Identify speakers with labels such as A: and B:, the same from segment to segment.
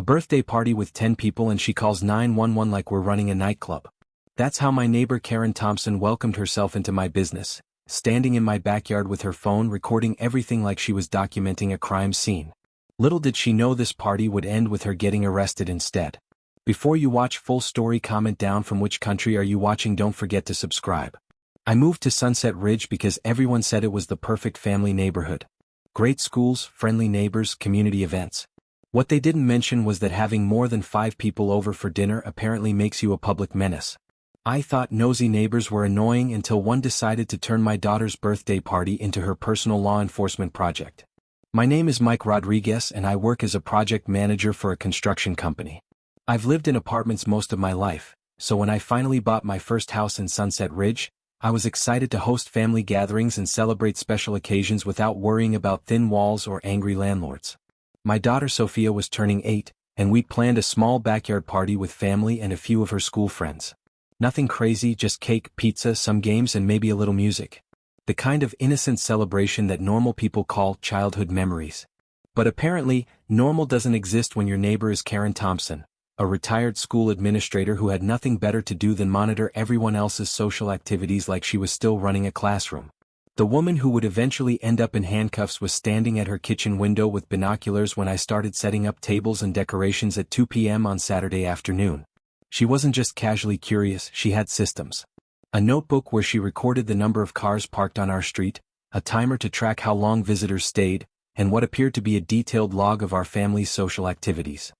A: A birthday party with 10 people and she calls 911 like we're running a nightclub. That's how my neighbor Karen Thompson welcomed herself into my business, standing in my backyard with her phone recording everything like she was documenting a crime scene. Little did she know this party would end with her getting arrested instead. Before you watch full story, comment down from which country are you watching. Don't forget to subscribe. I moved to Sunset Ridge because everyone said it was the perfect family neighborhood. Great schools, friendly neighbors, community events. What they didn't mention was that having more than 5 people over for dinner apparently makes you a public menace. I thought nosy neighbors were annoying until one decided to turn my daughter's birthday party into her personal law enforcement project. My name is Mike Rodriguez and I work as a project manager for a construction company. I've lived in apartments most of my life, so when I finally bought my first house in Sunset Ridge, I was excited to host family gatherings and celebrate special occasions without worrying about thin walls or angry landlords. My daughter Sophia was turning 8, and we'd planned a small backyard party with family and a few of her school friends. Nothing crazy, just cake, pizza, some games and maybe a little music. The kind of innocent celebration that normal people call childhood memories. But apparently, normal doesn't exist when your neighbor is Karen Thompson, a retired school administrator who had nothing better to do than monitor everyone else's social activities like she was still running a classroom. The woman who would eventually end up in handcuffs was standing at her kitchen window with binoculars when I started setting up tables and decorations at 2 p.m. on Saturday afternoon. She wasn't just casually curious, she had systems. A notebook where she recorded the number of cars parked on our street, a timer to track how long visitors stayed, and what appeared to be a detailed log of our family's social activities.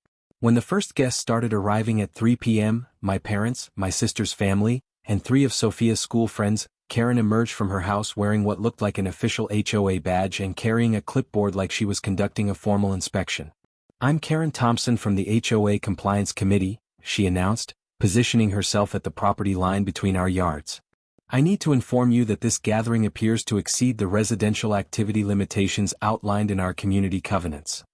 A: When the first guests started arriving at 3 p.m., my parents, my sister's family, and 3 of Sophia's school friends, Karen emerged from her house wearing what looked like an official HOA badge and carrying a clipboard like she was conducting a formal inspection. "I'm Karen Thompson from the HOA Compliance Committee," she announced, positioning herself at the property line between our yards. "I need to inform you that this gathering appears to exceed the residential activity limitations outlined in our community covenants."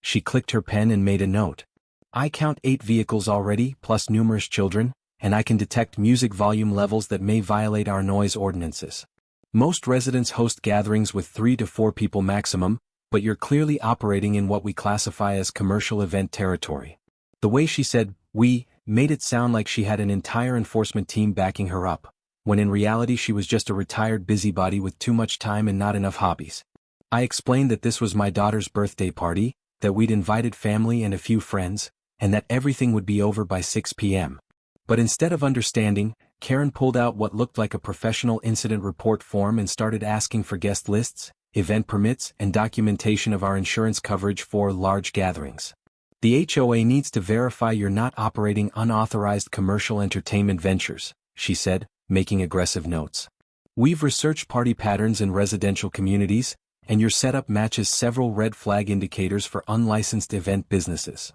A: She clicked her pen and made a note. "I count 8 vehicles already, plus numerous children, and I can detect music volume levels that may violate our noise ordinances. Most residents host gatherings with 3 to 4 people maximum, but you're clearly operating in what we classify as commercial event territory." The way she said "we" made it sound like she had an entire enforcement team backing her up, when in reality she was just a retired busybody with too much time and not enough hobbies. I explained that this was my daughter's birthday party, that we'd invited family and a few friends, and that everything would be over by 6 p.m. But instead of understanding, Karen pulled out what looked like a professional incident report form and started asking for guest lists, event permits, and documentation of our insurance coverage for large gatherings. "The HOA needs to verify you're not operating unauthorized commercial entertainment ventures," she said, making aggressive notes. "We've researched party patterns in residential communities, and your setup matches several red flag indicators for unlicensed event businesses.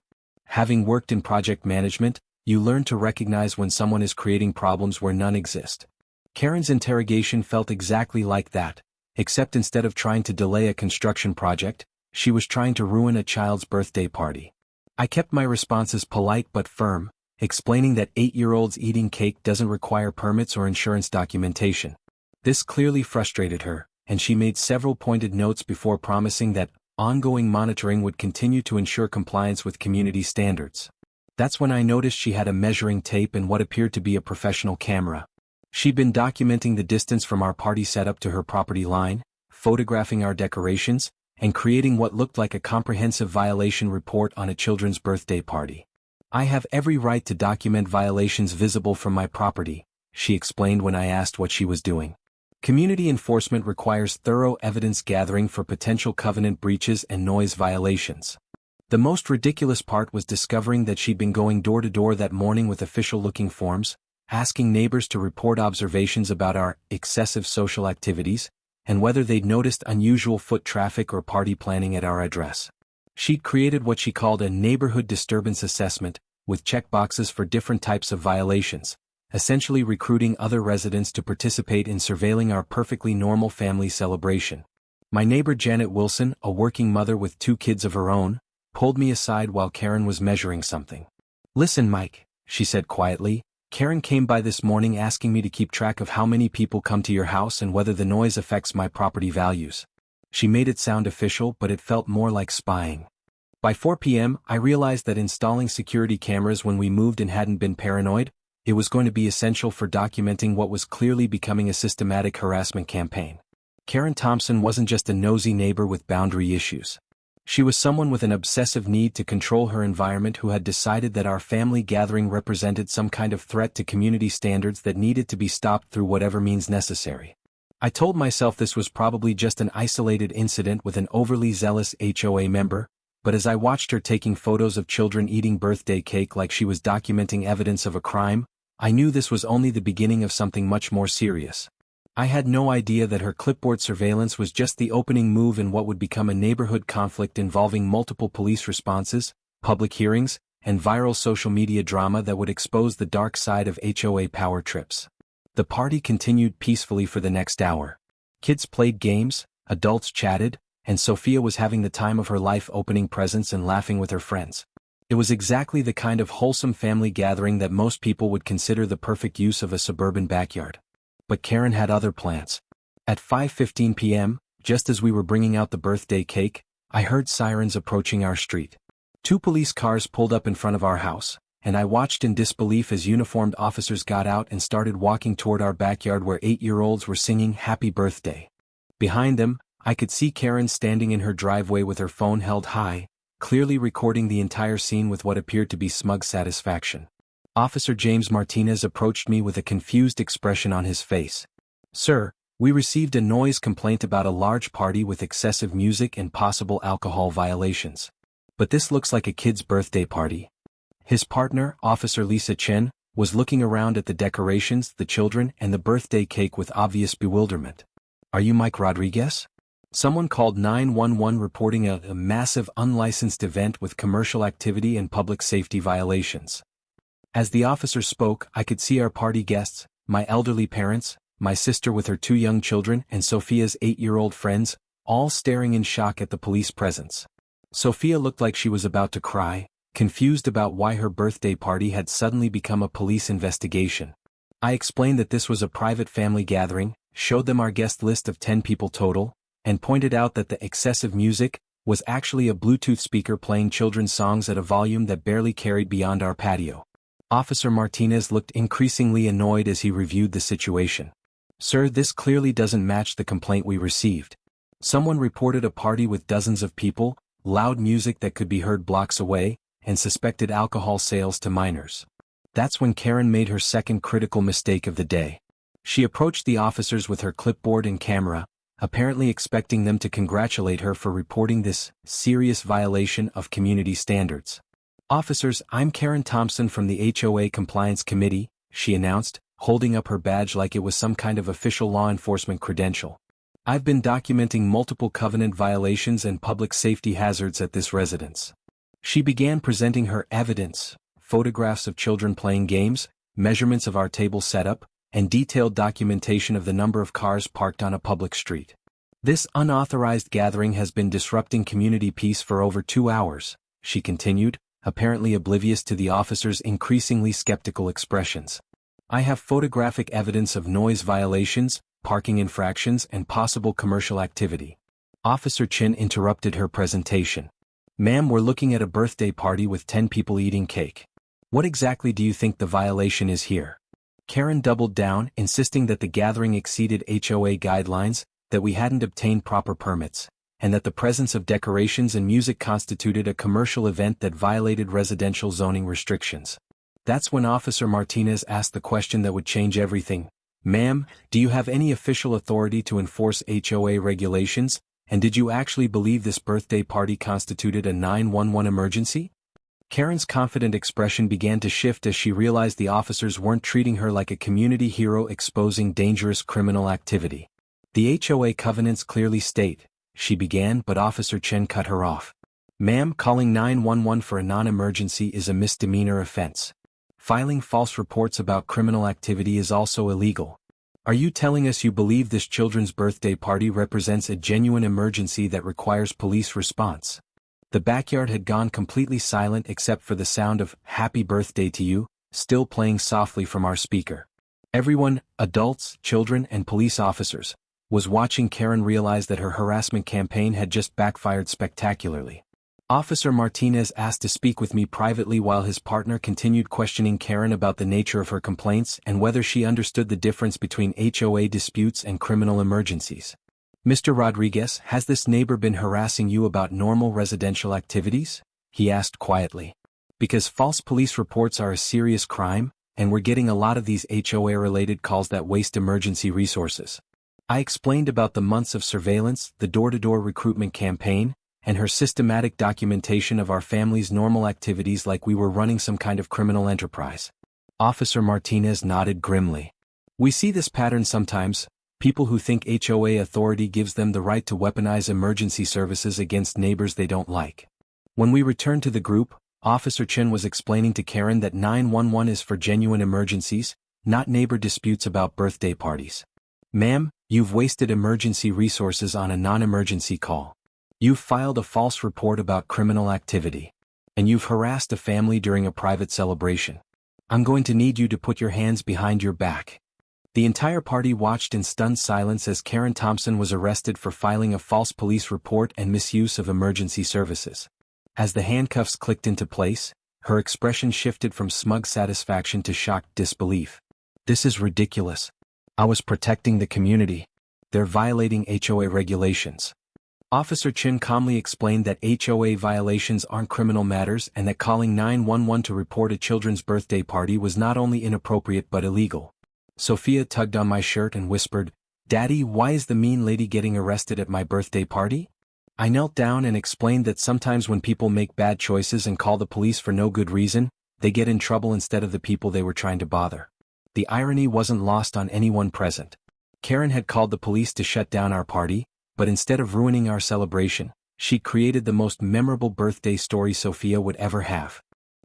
A: Having worked in project management, you learn to recognize when someone is creating problems where none exist." Karen's interrogation felt exactly like that, except instead of trying to delay a construction project, she was trying to ruin a child's birthday party. I kept my responses polite but firm, explaining that 8-year-olds eating cake doesn't require permits or insurance documentation. This clearly frustrated her, and she made several pointed notes before promising that ongoing monitoring would continue to ensure compliance with community standards. That's when I noticed she had a measuring tape and what appeared to be a professional camera. She'd been documenting the distance from our party setup to her property line, photographing our decorations, and creating what looked like a comprehensive violation report on a children's birthday party. "I have every right to document violations visible from my property," she explained when I asked what she was doing. "Community enforcement requires thorough evidence gathering for potential covenant breaches and noise violations." The most ridiculous part was discovering that she'd been going door to door that morning with official-looking forms, asking neighbors to report observations about our excessive social activities, and whether they'd noticed unusual foot traffic or party planning at our address. She'd created what she called a neighborhood disturbance assessment, with checkboxes for different types of violations, essentially recruiting other residents to participate in surveilling our perfectly normal family celebration. My neighbor Janet Wilson, a working mother with 2 kids of her own, pulled me aside while Karen was measuring something. "Listen, Mike," she said quietly, "Karen came by this morning asking me to keep track of how many people come to your house and whether the noise affects my property values." She made it sound official, but it felt more like spying. By 4 p.m., I realized that installing security cameras when we moved and hadn't been paranoid, it was going to be essential for documenting what was clearly becoming a systematic harassment campaign. Karen Thompson wasn't just a nosy neighbor with boundary issues. She was someone with an obsessive need to control her environment who had decided that our family gathering represented some kind of threat to community standards that needed to be stopped through whatever means necessary. I told myself this was probably just an isolated incident with an overly zealous HOA member, but as I watched her taking photos of children eating birthday cake like she was documenting evidence of a crime, I knew this was only the beginning of something much more serious. I had no idea that her clipboard surveillance was just the opening move in what would become a neighborhood conflict involving multiple police responses, public hearings, and viral social media drama that would expose the dark side of HOA power trips. The party continued peacefully for the next hour. Kids played games, adults chatted, and Sophia was having the time of her life opening presents and laughing with her friends. It was exactly the kind of wholesome family gathering that most people would consider the perfect use of a suburban backyard. But Karen had other plans. At 5:15 p.m., just as we were bringing out the birthday cake, I heard sirens approaching our street. 2 police cars pulled up in front of our house, and I watched in disbelief as uniformed officers got out and started walking toward our backyard where 8-year-olds were singing Happy Birthday. Behind them, I could see Karen standing in her driveway with her phone held high, clearly recording the entire scene with what appeared to be smug satisfaction. Officer James Martinez approached me with a confused expression on his face. "Sir, we received a noise complaint about a large party with excessive music and possible alcohol violations. But this looks like a kid's birthday party." His partner, Officer Lisa Chen, was looking around at the decorations, the children, and the birthday cake with obvious bewilderment. "Are you Mike Rodriguez?" Someone called 911 reporting a massive unlicensed event with commercial activity and public safety violations. As the officer spoke, I could see our party guests, my elderly parents, my sister with her 2 young children, and Sophia's 8-year-old friends, all staring in shock at the police presence. Sophia looked like she was about to cry, confused about why her birthday party had suddenly become a police investigation. I explained that this was a private family gathering, showed them our guest list of 10 people total, and pointed out that the excessive music was actually a Bluetooth speaker playing children's songs at a volume that barely carried beyond our patio. Officer Martinez looked increasingly annoyed as he reviewed the situation. "Sir, this clearly doesn't match the complaint we received. Someone reported a party with dozens of people, loud music that could be heard blocks away, and suspected alcohol sales to minors." That's when Karen made her second critical mistake of the day. She approached the officers with her clipboard and camera, apparently expecting them to congratulate her for reporting this serious violation of community standards. "Officers, I'm Karen Thompson from the HOA Compliance Committee," she announced, holding up her badge like it was some kind of official law enforcement credential. "I've been documenting multiple covenant violations and public safety hazards at this residence." She began presenting her evidence, photographs of children playing games, measurements of our table setup, and detailed documentation of the number of cars parked on a public street. "This unauthorized gathering has been disrupting community peace for over 2 hours, she continued, apparently oblivious to the officer's increasingly skeptical expressions. "I have photographic evidence of noise violations, parking infractions, and possible commercial activity." Officer Chin interrupted her presentation. "Ma'am, we're looking at a birthday party with 10 people eating cake. What exactly do you think the violation is here?" Karen doubled down, insisting that the gathering exceeded HOA guidelines, that we hadn't obtained proper permits, and that the presence of decorations and music constituted a commercial event that violated residential zoning restrictions. That's when Officer Martinez asked the question that would change everything. "Ma'am, do you have any official authority to enforce HOA regulations, and did you actually believe this birthday party constituted a 911 emergency?" Karen's confident expression began to shift as she realized the officers weren't treating her like a community hero exposing dangerous criminal activity. "The HOA covenants clearly state," she began, but Officer Chen cut her off. "Ma'am, calling 911 for a non-emergency is a misdemeanor offense. Filing false reports about criminal activity is also illegal. Are you telling us you believe this children's birthday party represents a genuine emergency that requires police response?" The backyard had gone completely silent except for the sound of "Happy Birthday to You," still playing softly from our speaker. Everyone, adults, children, and police officers, was watching Karen realize that her harassment campaign had just backfired spectacularly. Officer Martinez asked to speak with me privately while his partner continued questioning Karen about the nature of her complaints and whether she understood the difference between HOA disputes and criminal emergencies. "Mr. Rodriguez, has this neighbor been harassing you about normal residential activities?" he asked quietly. "Because false police reports are a serious crime, and we're getting a lot of these HOA-related calls that waste emergency resources." I explained about the months of surveillance, the door-to-door recruitment campaign, and her systematic documentation of our family's normal activities like we were running some kind of criminal enterprise. Officer Martinez nodded grimly. "We see this pattern sometimes, people who think HOA authority gives them the right to weaponize emergency services against neighbors they don't like." When we returned to the group, Officer Chen was explaining to Karen that 911 is for genuine emergencies, not neighbor disputes about birthday parties. "Ma'am, you've wasted emergency resources on a non-emergency call. You've filed a false report about criminal activity. And you've harassed a family during a private celebration. I'm going to need you to put your hands behind your back." The entire party watched in stunned silence as Karen Thompson was arrested for filing a false police report and misuse of emergency services. As the handcuffs clicked into place, her expression shifted from smug satisfaction to shocked disbelief. "This is ridiculous. I was protecting the community. They're violating HOA regulations." Officer Chin calmly explained that HOA violations aren't criminal matters and that calling 911 to report a children's birthday party was not only inappropriate but illegal. Sophia tugged on my shirt and whispered, "Daddy, why is the mean lady getting arrested at my birthday party?" I knelt down and explained that sometimes when people make bad choices and call the police for no good reason, they get in trouble instead of the people they were trying to bother. The irony wasn't lost on anyone present. Karen had called the police to shut down our party, but instead of ruining our celebration, she created the most memorable birthday story Sophia would ever have.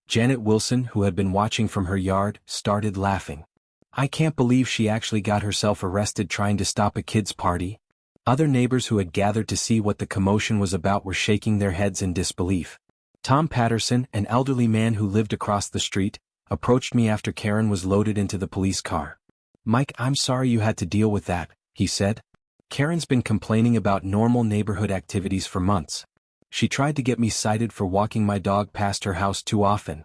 A: Janet Wilson, who had been watching from her yard, started laughing. "I can't believe she actually got herself arrested trying to stop a kid's party." Other neighbors who had gathered to see what the commotion was about were shaking their heads in disbelief. Tom Patterson, an elderly man who lived across the street, approached me after Karen was loaded into the police car. "Mike, I'm sorry you had to deal with that," he said. "Karen's been complaining about normal neighborhood activities for months. She tried to get me cited for walking my dog past her house too often."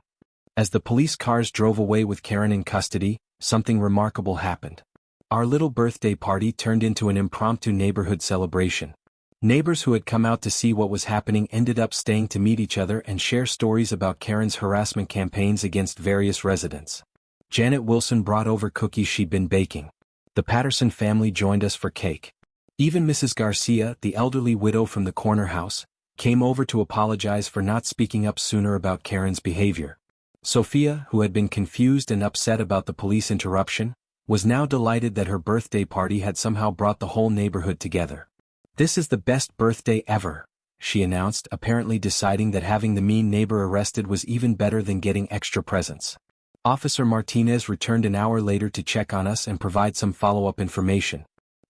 A: As the police cars drove away with Karen in custody, something remarkable happened. Our little birthday party turned into an impromptu neighborhood celebration. Neighbors who had come out to see what was happening ended up staying to meet each other and share stories about Karen's harassment campaigns against various residents. Janet Wilson brought over cookies she'd been baking. The Patterson family joined us for cake. Even Mrs. Garcia, the elderly widow from the corner house, came over to apologize for not speaking up sooner about Karen's behavior. Sophia, who had been confused and upset about the police interruption, was now delighted that her birthday party had somehow brought the whole neighborhood together. "This is the best birthday ever," she announced, apparently deciding that having the mean neighbor arrested was even better than getting extra presents. Officer Martinez returned an hour later to check on us and provide some follow-up information.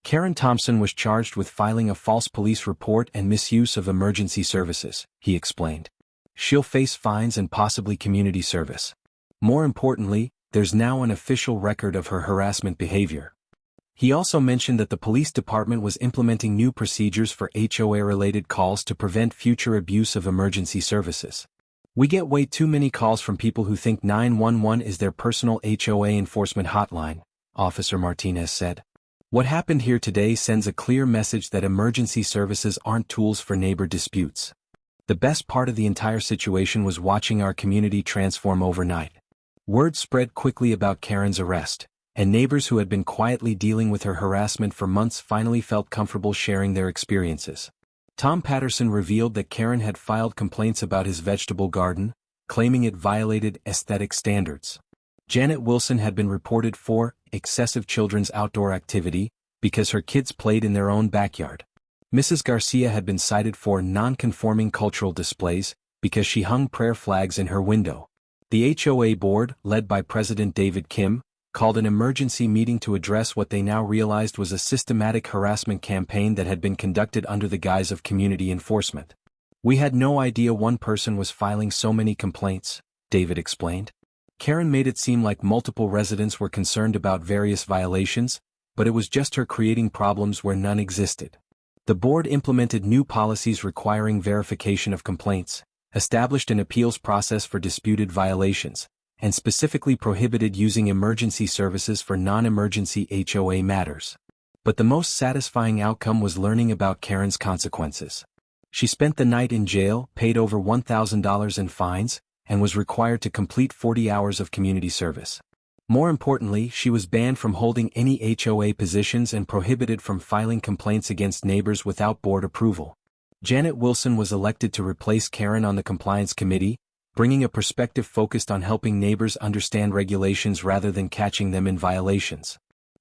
A: Karen Thompson was charged with filing a false police report and misuse of emergency services, he explained. She'll face fines and possibly community service. More importantly, there's now an official record of her harassment behavior. He also mentioned that the police department was implementing new procedures for HOA-related calls to prevent future abuse of emergency services. "We get way too many calls from people who think 911 is their personal HOA enforcement hotline," Officer Martinez said. "What happened here today sends a clear message that emergency services aren't tools for neighbor disputes." The best part of the entire situation was watching our community transform overnight. Word spread quickly about Karen's arrest, and neighbors who had been quietly dealing with her harassment for months finally felt comfortable sharing their experiences. Tom Patterson revealed that Karen had filed complaints about his vegetable garden, claiming it violated aesthetic standards. Janet Wilson had been reported for excessive children's outdoor activity because her kids played in their own backyard. Mrs. Garcia had been cited for non-conforming cultural displays because she hung prayer flags in her window. The HOA board, led by President David Kim, called an emergency meeting to address what they now realized was a systematic harassment campaign that had been conducted under the guise of community enforcement. "We had no idea one person was filing so many complaints," David explained. Karen made it seem like multiple residents were concerned about various violations, but it was just her creating problems where none existed. The board implemented new policies requiring verification of complaints, established an appeals process for disputed violations, and specifically prohibited using emergency services for non-emergency HOA matters. But the most satisfying outcome was learning about Karen's consequences. She spent the night in jail, paid over $1,000 in fines, and was required to complete 40 hours of community service. More importantly, she was banned from holding any HOA positions and prohibited from filing complaints against neighbors without board approval. Janet Wilson was elected to replace Karen on the compliance committee, bringing a perspective focused on helping neighbors understand regulations rather than catching them in violations.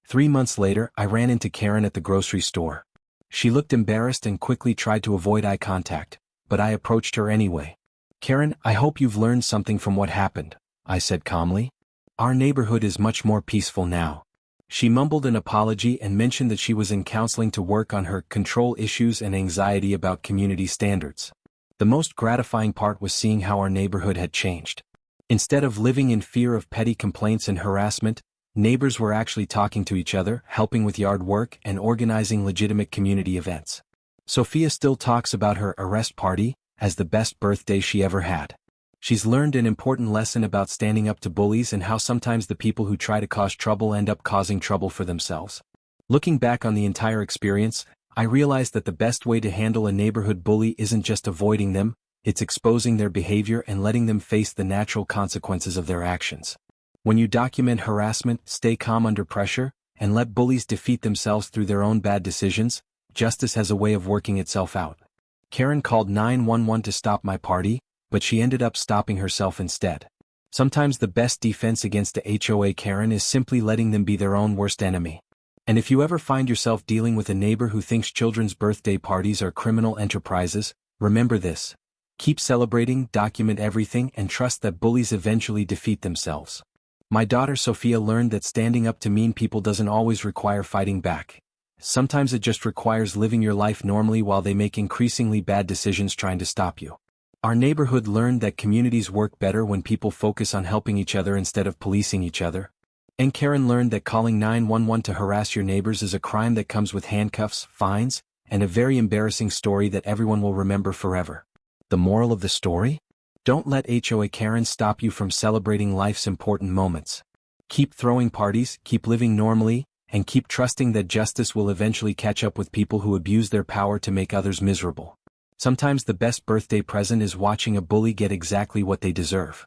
A: 3 months later, I ran into Karen at the grocery store. She looked embarrassed and quickly tried to avoid eye contact, but I approached her anyway. "Karen, I hope you've learned something from what happened," I said calmly. "Our neighborhood is much more peaceful now." She mumbled an apology and mentioned that she was in counseling to work on her control issues and anxiety about community standards. The most gratifying part was seeing how our neighborhood had changed. Instead of living in fear of petty complaints and harassment, neighbors were actually talking to each other, helping with yard work, and organizing legitimate community events. Sophia still talks about her arrest party as the best birthday she ever had. She's learned an important lesson about standing up to bullies and how sometimes the people who try to cause trouble end up causing trouble for themselves. Looking back on the entire experience, I realized that the best way to handle a neighborhood bully isn't just avoiding them, it's exposing their behavior and letting them face the natural consequences of their actions. When you document harassment, stay calm under pressure, and let bullies defeat themselves through their own bad decisions, justice has a way of working itself out. Karen called 911 to stop my party, but she ended up stopping herself instead. Sometimes the best defense against a HOA Karen is simply letting them be their own worst enemy. And if you ever find yourself dealing with a neighbor who thinks children's birthday parties are criminal enterprises, remember this. Keep celebrating, document everything, and trust that bullies eventually defeat themselves. My daughter Sophia learned that standing up to mean people doesn't always require fighting back. Sometimes it just requires living your life normally while they make increasingly bad decisions trying to stop you. Our neighborhood learned that communities work better when people focus on helping each other instead of policing each other. And Karen learned that calling 911 to harass your neighbors is a crime that comes with handcuffs, fines, and a very embarrassing story that everyone will remember forever. The moral of the story? Don't let HOA Karen stop you from celebrating life's important moments. Keep throwing parties, keep living normally, and keep trusting that justice will eventually catch up with people who abuse their power to make others miserable. Sometimes the best birthday present is watching a bully get exactly what they deserve.